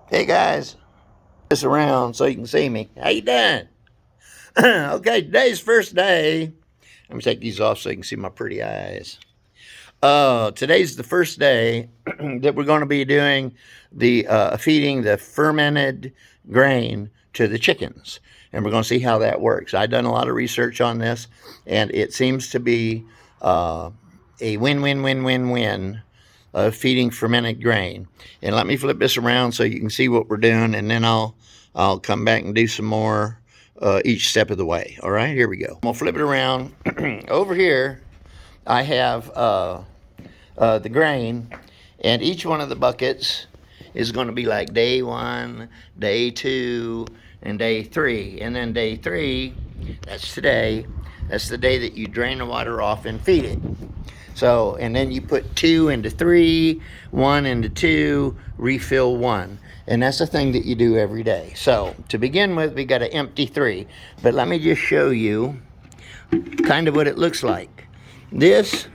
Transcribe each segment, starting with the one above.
Hey guys, this around so you can see me. How you doing? Okay, today's first day. Let me take these off so you can see my pretty eyes. Today's the first day that we're going to be doing the feeding the fermented grain to the chickens, and we're going to see how that works. I've done a lot of research on this, and it seems to be a win-win-win-win-win of feeding fermented grain. And let me flip this around so you can see what we're doing, and then I'll come back and do some more each step of the way. All right, here we go. I'm gonna flip it around. Over here, I have the grain, and each one of the buckets is going to be like day 1, day 2, and day 3. And then day 3, that's today. That's the day that you drain the water off and feed it. So, and then you put 2 into 3, 1 into 2, refill 1. And that's the thing that you do every day. So, to begin with, we got to empty 3. But let me just show you kind of what it looks like. This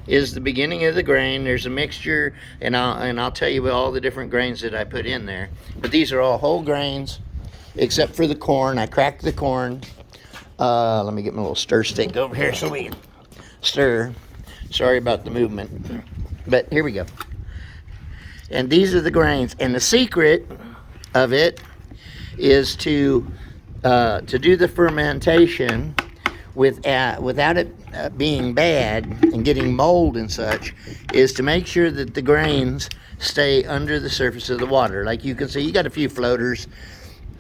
is the beginning of the grain. There's a mixture, and I'll tell you all the different grains that I put in there. But these are all whole grains, except for the corn. I cracked the corn. Let me get my little stir stick over here so we can stir. Sorry about the movement, but here we go. And these are the grains. And the secret of it is to do the fermentation without it being bad and getting mold and such, is to make sure that the grains stay under the surface of the water. Like you can see, you got a few floaters,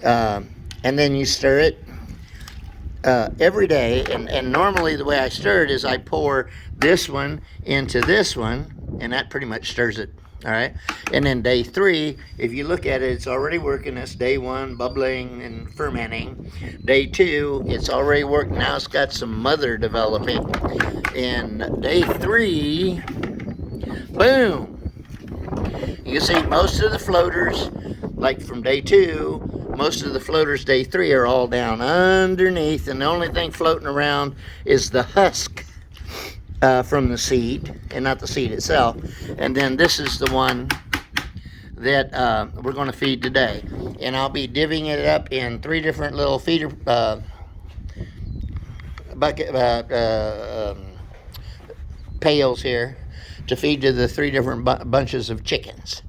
and then you stir it every day. And normally the way I stir it is I pour this one into this one, and that pretty much stirs it. All right, and then day 3, if you look at it, it's already working. That's day 1, bubbling and fermenting. Day 2, it's already working. Now it's got some mother developing. And day 3, boom. You can see most of the floaters, like from day 2, most of the floaters day 3 are all down underneath, and the only thing floating around is the husk from the seed, and not the seed itself. And then this is the one that we're going to feed today. And I'll be divvying it up in 3 different little feeder pails here to feed to the 3 different bunches of chickens.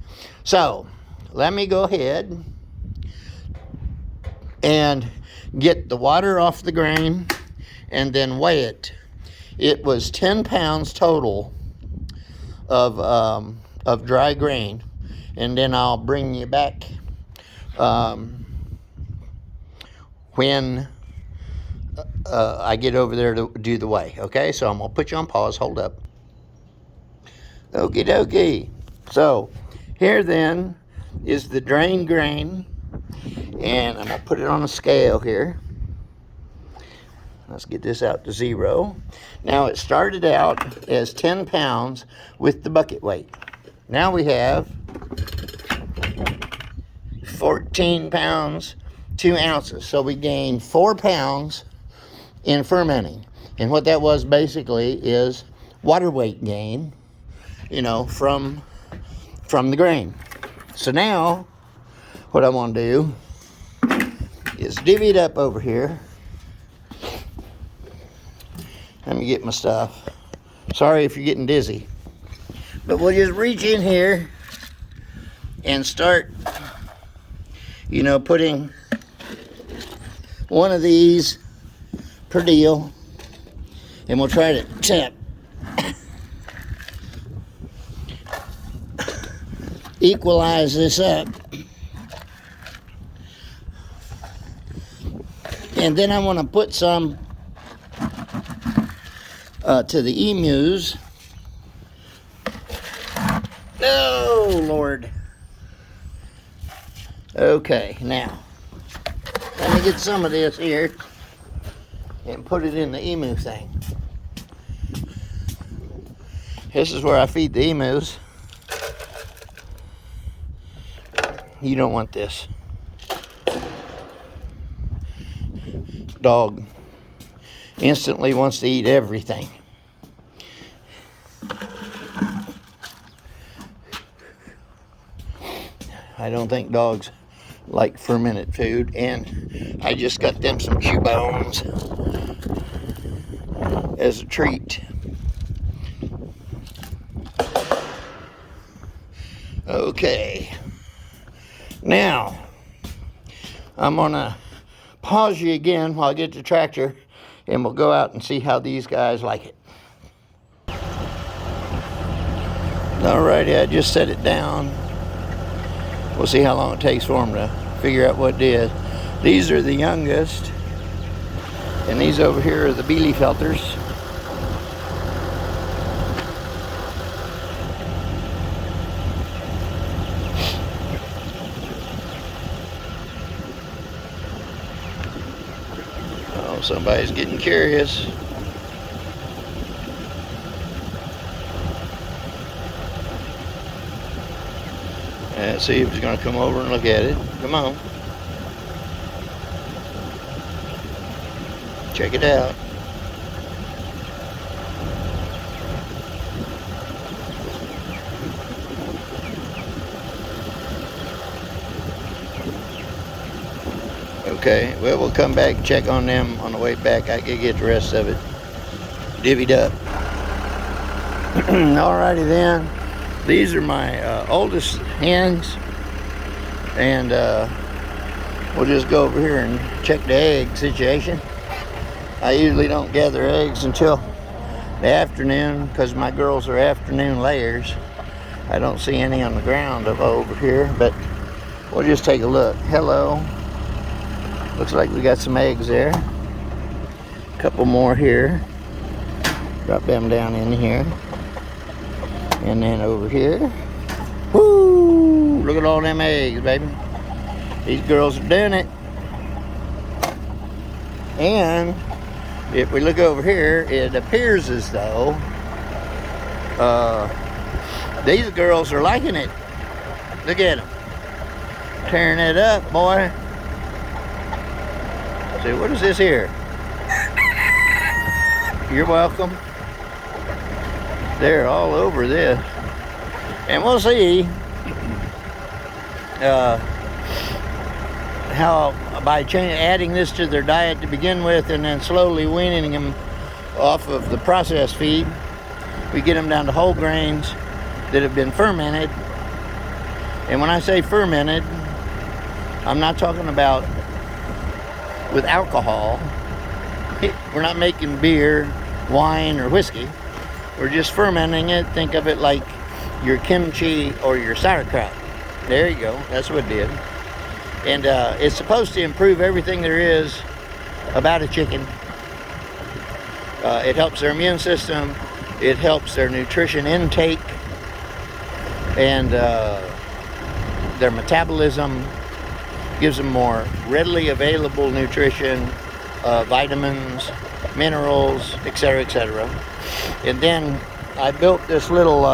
So let me go ahead and get the water off the grain and then weigh it. It was 10 pounds total of dry grain, and then I'll bring you back when I get over there to do the weigh. Okay, so I'm gonna put you on pause. Hold up. Okie dokie. So here then is the drained grain, and I'm gonna put it on a scale here. Let's get this out to 0. Now it started out as 10 pounds with the bucket weight. Now we have 14 pounds, 2 ounces. So we gained 4 pounds in fermenting. And what that was basically is water weight gain, from the grain. So now what I want to do is divvy it up over here. Let me get my stuff. Sorry if you're getting dizzy. But we'll just reach in here and start, putting one of these per deal. And we'll try to tap. Equalize this up. And then I want to put some to the emus. Oh, Lord. Okay, now, let me get some of this here and put it in the emu thing. This is where I feed the emus. You don't want this. Dog instantly wants to eat everything. I don't think dogs like fermented food, and I just got them some Q-bones as a treat. Okay, now I'm gonna pause you again while I get the tractor, and we'll go out and see how these guys like it. Alrighty, I just set it down. We'll see how long it takes for them to figure out what it is. These are the youngest, and these over here are the Bielefelders. Oh, somebody's getting curious. Let's see if he's going to come over and look at it. Come on. Check it out. Okay, well, we'll come back and check on them on the way back. I can get the rest of it divvied up. Alrighty then. These are my oldest hens, and we'll just go over here and check the egg situation. I usually don't gather eggs until the afternoon because my girls are afternoon layers. I don't see any on the ground over here, but we'll just take a look. Hello. Looks like we got some eggs there. A couple more here. Drop them down in here. And then over here. Woo! Look at all them eggs, baby. These girls are doing it. And if we look over here, it appears as though these girls are liking it. Look at them. Tearing it up, boy. See, what is this here? You're welcome. They're all over this. And we'll see how by adding this to their diet to begin with and then slowly weaning them off of the processed feed, we get them down to whole grains that have been fermented. And when I say fermented, I'm not talking about with alcohol. We're not making beer, wine, or whiskey. We're just fermenting it. Think of it like your kimchi or your sauerkraut. There you go. That's what it did. And it's supposed to improve everything there is about a chicken. It helps their immune system. It helps their nutrition intake and their metabolism. Gives them more readily available nutrition, vitamins, minerals, etc., etc. And then I built this little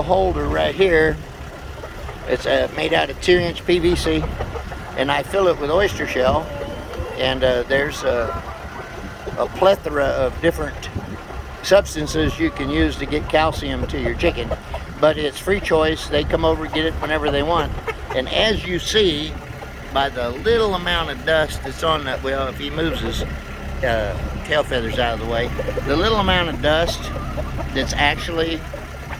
holder right here. It's made out of 2-inch PVC, and I fill it with oyster shell. And there's a plethora of different substances you can use to get calcium to your chicken, but it's free choice. They come over and get it whenever they want. And as you see by the little amount of dust that's on that, well, if he moves his tail feathers out of the way, the little amount of dust that's actually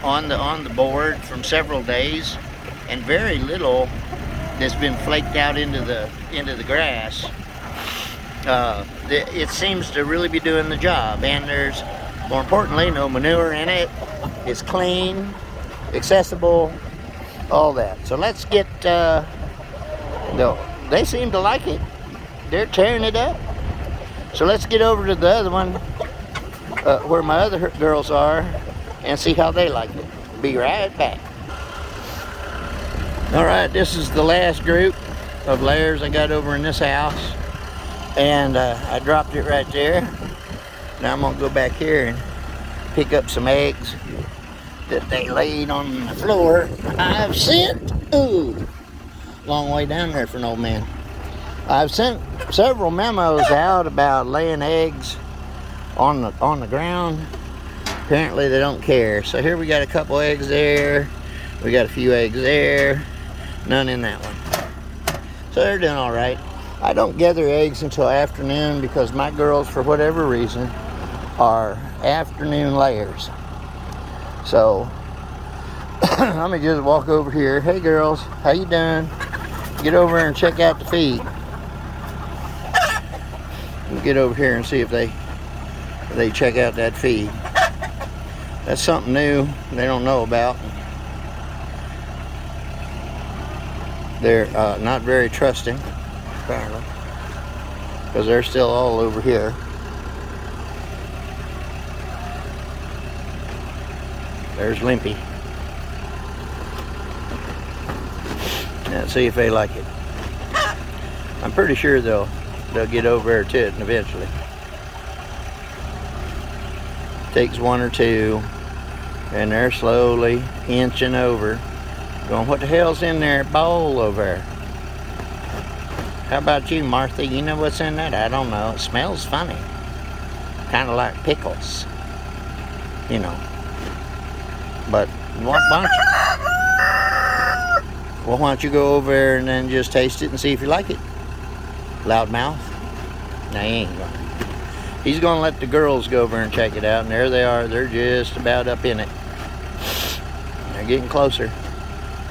on the board from several days, and very little that's been flaked out into the grass, it seems to really be doing the job. And there's, more importantly, no manure in it. It's clean, accessible, all that. So let's get, they seem to like it. They're tearing it up. So let's get over to the other one, where my other girls are, and see how they like it. Be right back. All right, this is the last group of layers I got over in this house. And I dropped it right there. Now I'm gonna go back here and pick up some eggs that they laid on the floor. I've sent, long way down there for an old man. I've sent several memos out about laying eggs on the ground, Apparently they don't care. So here we got a couple eggs there. We got a few eggs there. None in that one. So they're doing all right. I don't gather eggs until afternoon because my girls, for whatever reason, are afternoon layers. So let me just walk over here. Hey girls, how you doing? Get over and check out the feed. We'll get over here and see if they check out that feed. That's something new they don't know about. They're not very trusting, apparently, because they're still all over here. There's Limpy. Now see if they like it. I'm pretty sure they'll get over there to it eventually. Takes one or two, and they're slowly inching over. Going, what the hell's in their bowl over there? How about you, Martha? You know what's in that? I don't know. It smells funny. Kind of like pickles. You know. But why don't you go over there and then just taste it and see if you like it? Loudmouth? Nah, he ain't gonna. He's gonna let the girls go over and check it out, and there they are. They're just about up in it. They're getting closer.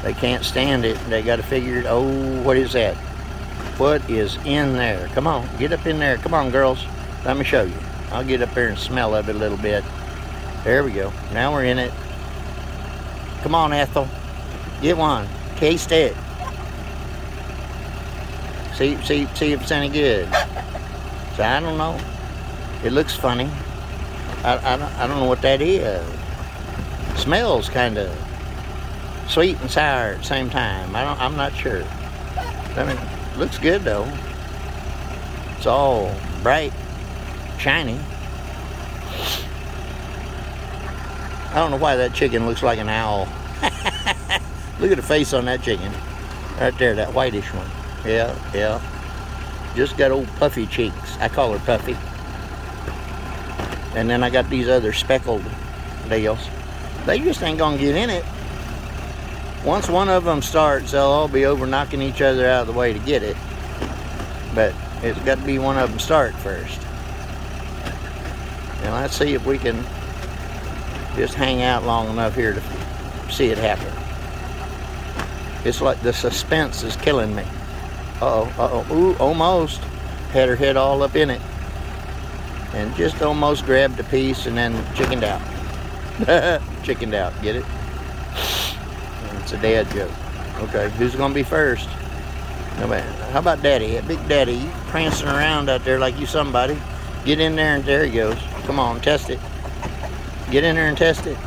They can't stand it. They got to figure it. Oh, what is that? What is in there? Come on, get up in there. Come on, girls. Let me show you. I'll get up there and smell of it a little bit. There we go. Now we're in it. Come on, Ethel. Get one. Taste it. See if it's any good. So I don't know. It looks funny. I don't know what that is. Smells kind of sweet and sour at the same time. I'm not sure. I mean, looks good though. It's all bright, shiny. I don't know why that chicken looks like an owl. Look at the face on that chicken. Right there, that whitish one. Yeah. Just got old puffy cheeks. I call her Puffy. And then I got these other speckled deals. They just ain't gonna get in it. Once one of them starts, they'll all be over knocking each other out of the way to get it. But it's got to be one of them start first. And let's see if we can just hang out long enough here to see it happen. It's like the suspense is killing me. Uh-oh. Ooh, almost. Had her head all up in it. And just almost grabbed a piece and then chickened out. Chickened out, get it? It's a dad joke. Okay, who's gonna be first? Nobody. How about Daddy? Big Daddy, you prancing around out there like you somebody. Get in there and there he goes. Come on, test it. Get in there and test it.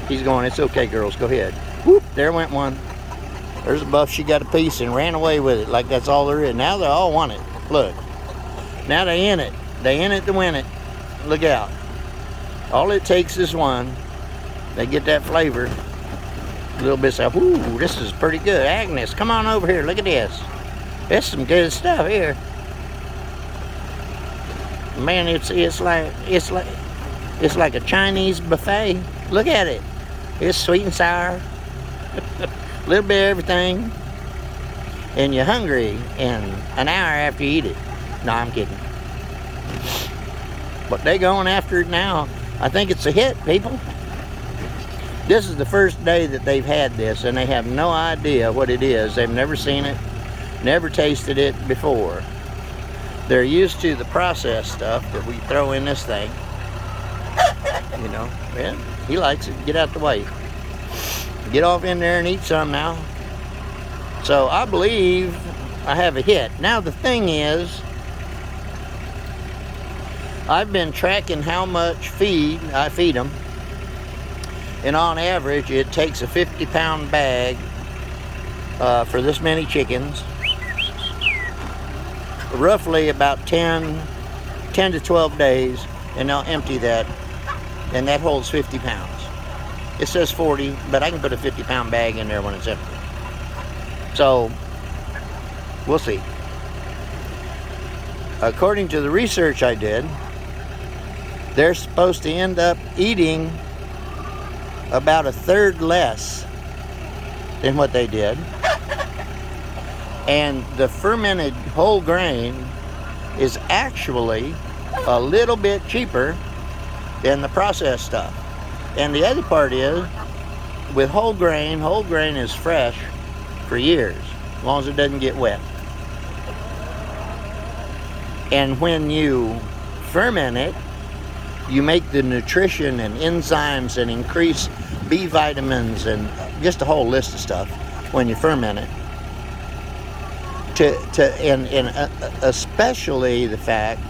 He's going, it's okay, girls, go ahead. Whoop, there went one. There's a buff, she got a piece and ran away with it like that's all there is. Now they all want it. Look. Now they in it. They in it to win it. Look out. All it takes is one. They get that flavor. A little bit of, ooh, this is pretty good. Agnes, come on over here. Look at this. There's some good stuff here. Man, it's like a Chinese buffet. Look at it. It's sweet and sour. A little bit of everything. And you're hungry in an hour after you eat it. No, I'm kidding. But they going after it now. I think it's a hit, people. This is the first day that they've had this, and they have no idea what it is. They've never seen it, never tasted it before. They're used to the processed stuff that we throw in this thing. You know, yeah, he likes it. Get out the way. Get off in there and eat some now. So I believe I have a hit. Now the thing is, I've been tracking how much feed I feed them. And on average, it takes a 50-pound bag for this many chickens. Roughly about 10 to 12 days, and they'll empty that. And that holds 50 pounds. It says 40, but I can put a 50-pound bag in there when it's empty. So, we'll see. According to the research I did, they're supposed to end up eating about a third less than what they did. And the fermented whole grain is actually a little bit cheaper than the processed stuff. And the other part is, with whole grain is fresh for years, as long as it doesn't get wet. And when you ferment it, you make the nutrition and enzymes and increase B vitamins and just a whole list of stuff when you ferment it. And especially the fact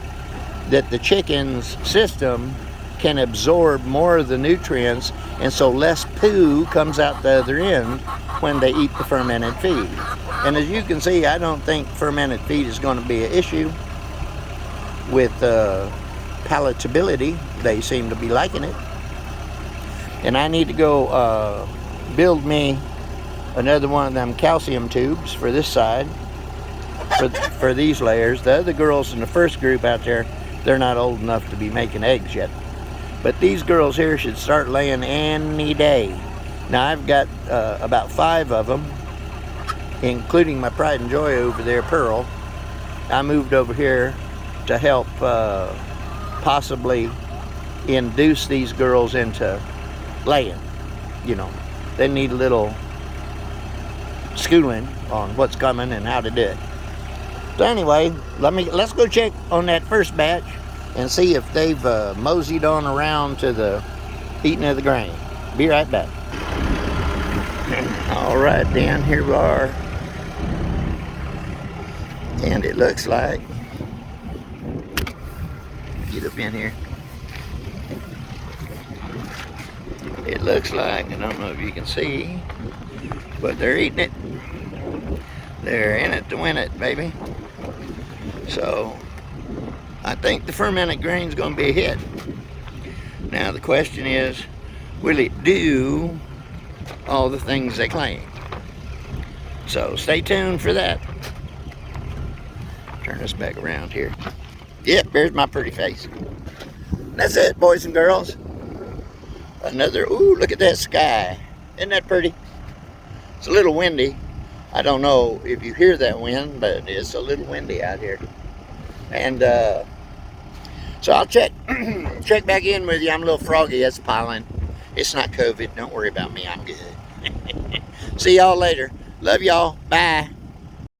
that the chicken's system can absorb more of the nutrients, and so less poo comes out the other end when they eat the fermented feed. And as you can see, I don't think fermented feed is going to be an issue with palatability. They seem to be liking it. And I need to go build me another one of them calcium tubes for this side, for these layers. The other girls in the first group out there, they're not old enough to be making eggs yet. But these girls here should start laying any day. Now I've got about 5 of them, including my pride and joy over there, Pearl. I moved over here to help possibly induce these girls into laying. You know, they need a little schooling on what's coming and how to do it. So anyway, let's go check on that first batch and see if they've moseyed on around to the eating of the grain. Be right back. All right, Dan, here we are. And it looks like, get up in here. It looks like, I don't know if you can see, but they're eating it. They're in it to win it, baby. So I think the fermented grain is going to be a hit. Now the question is, will it do all the things they claim? So stay tuned for that. Turn this back around here. Yep, there's my pretty face. That's it, boys and girls. Another, ooh, look at that sky. Isn't that pretty? It's a little windy. I don't know if you hear that wind, but it's a little windy out here. And so I'll check back in with you. I'm a little froggy. That's pollen. It's not COVID. Don't worry about me. I'm good. See y'all later. Love y'all. Bye.